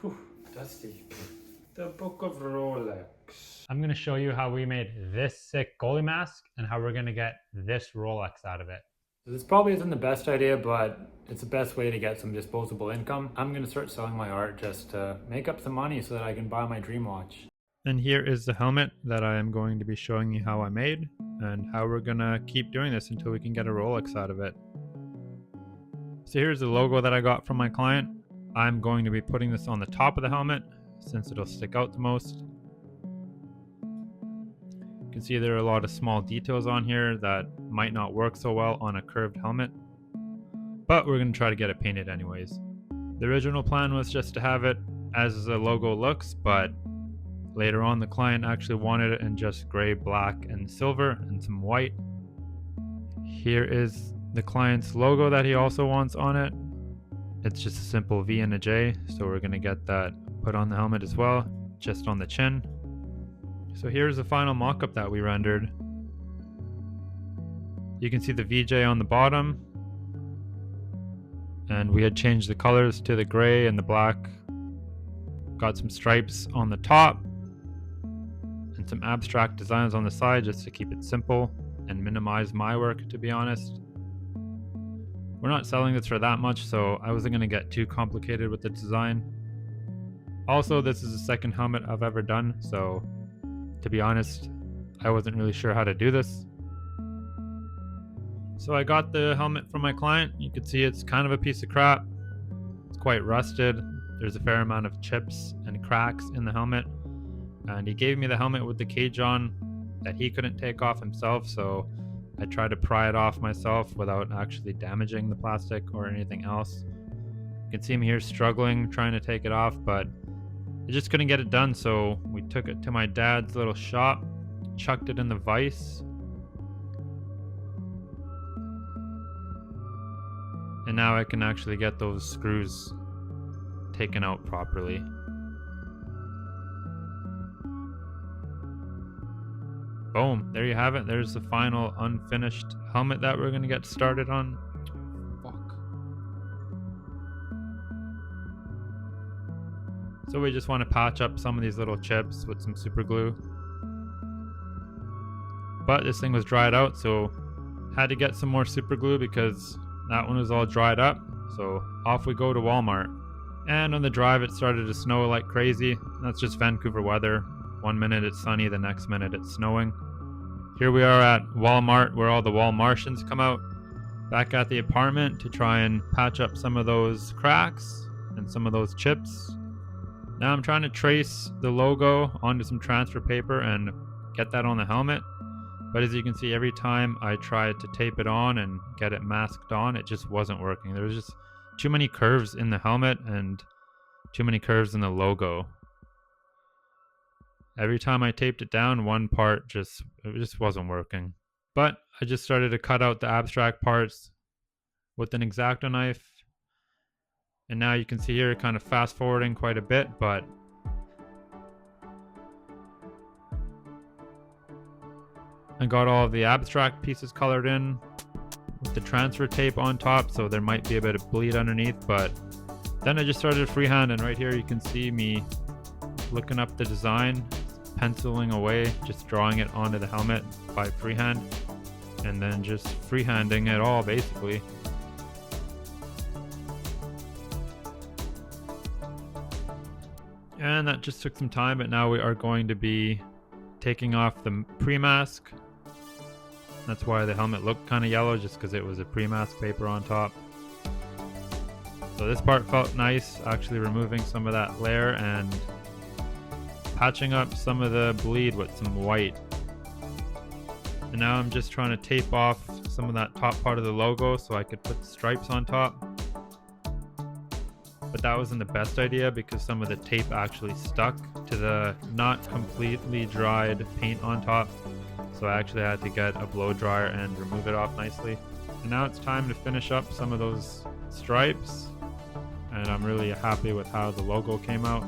Whew, dusty. The Book of Rolex. I'm going to show you how we made this sick goalie mask and how we're going to get this Rolex out of it. This probably isn't the best idea, but it's the best way to get some disposable income. I'm going to start selling my art just to make up some money so that I can buy my dream watch. And here is the helmet that I am going to be showing you how I made and how we're going to keep doing this until we can get a Rolex out of it. So here's the logo that I got from my client. I'm going to be putting this on the top of the helmet since it'll stick out the most. You can see there are a lot of small details on here that might not work so well on a curved helmet, but we're going to try to get it painted anyways. The original plan was just to have it as the logo looks, but later on the client actually wanted it in just gray, black, and silver, and some white. Here is the client's logo that he also wants on it. It's just a simple V and a J, so we're going to get that put on the helmet as well, just on the chin. So here's the final mock-up that we rendered. You can see the VJ on the bottom, and we had changed the colors to the gray and the black. Got some stripes on the top and some abstract designs on the side just to keep it simple and minimize my work, to be honest. We're not selling this for that much, so I wasn't going to get too complicated with the design. Also, this is the second helmet I've ever done, so to be honest, I wasn't really sure how to do this. So I got the helmet from my client. You can see it's kind of a piece of crap. It's quite rusted. There's a fair amount of chips and cracks in the helmet. And he gave me the helmet with the cage on that he couldn't take off himself, so I tried to pry it off myself without actually damaging the plastic or anything else. You can see him here struggling, trying to take it off, but I just couldn't get it done, so we took it to my dad's little shop, chucked it in the vise, and now I can actually get those screws taken out properly. Boom, there you have it. There's the final unfinished helmet that we're going to get started on. So we just want to patch up some of these little chips with some super glue. But this thing was dried out, so had to get some more super glue because that one was all dried up. So off we go to Walmart. And on the drive it started to snow like crazy. That's just Vancouver weather. One minute it's sunny, the next minute it's snowing. Here we are at Walmart where all the Walmartians come out. Back at the apartment to try and patch up some of those cracks and some of those chips. Now I'm trying to trace the logo onto some transfer paper and get that on the helmet. But as you can see, every time I tried to tape it on and get it masked on, it just wasn't working. There was just too many curves in the helmet and too many curves in the logo. Every time I taped it down, one part just wasn't working. But I just started to cut out the abstract parts with an X-Acto knife. And now you can see here kind of fast forwarding quite a bit, but I got all of the abstract pieces colored in with the transfer tape on top, so there might be a bit of bleed underneath, but then I just started freehand, and right here you can see me looking up the design, penciling away, just drawing it onto the helmet by freehand, and then just freehanding it all basically. And that just took some time, but now we are going to be taking off the pre-mask. That's why the helmet looked kind of yellow, just because it was a pre-mask paper on top. So this part felt nice, actually removing some of that layer and patching up some of the bleed with some white. And now I'm just trying to tape off some of that top part of the logo so I could put the stripes on top. But that wasn't the best idea because some of the tape actually stuck to the not completely dried paint on top. So I actually had to get a blow dryer and remove it off nicely. And now it's time to finish up some of those stripes. And I'm really happy with how the logo came out.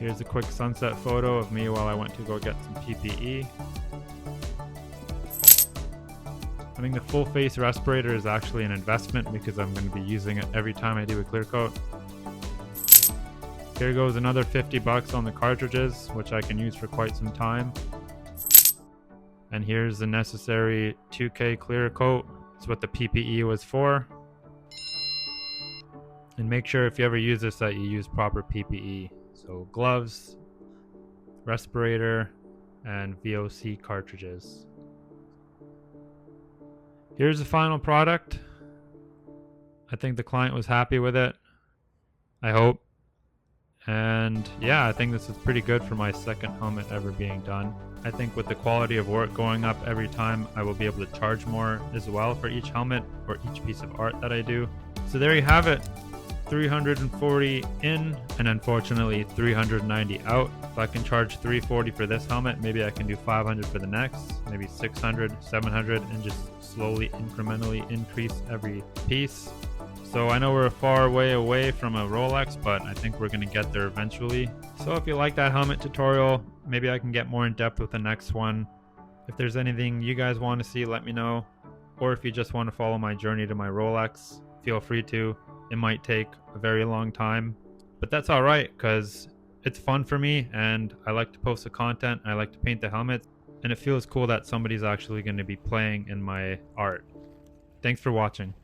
Here's a quick sunset photo of me while I went to go get some PPE. I think the full face respirator is actually an investment because I'm going to be using it every time I do a clear coat. Here goes another 50 bucks on the cartridges, which I can use for quite some time. And here's the necessary 2K clear coat. That's what the PPE was for. And make sure if you ever use this that you use proper PPE. So gloves, respirator, and VOC cartridges. Here's the final product. I think the client was happy with it. I hope. And yeah, I think this is pretty good for my second helmet ever being done. I think with the quality of work going up every time, I will be able to charge more as well for each helmet or each piece of art that I do. So there you have it. 340 in and unfortunately 390 out. If I can charge 340 for this helmet, maybe I can do 500 for the next, maybe 600, 700, and just slowly incrementally increase every piece. So I know we're a far way away from a Rolex, but I think we're gonna get there eventually. So if you like that helmet tutorial, maybe I can get more in depth with the next one. If there's anything you guys want to see, let me know. Or if you just want to follow my journey to my Rolex, feel free to. It might take a very long time, but that's all right because it's fun for me and I like to post the content. I like to paint the helmets and it feels cool that somebody's actually going to be playing in my art. Thanks for watching.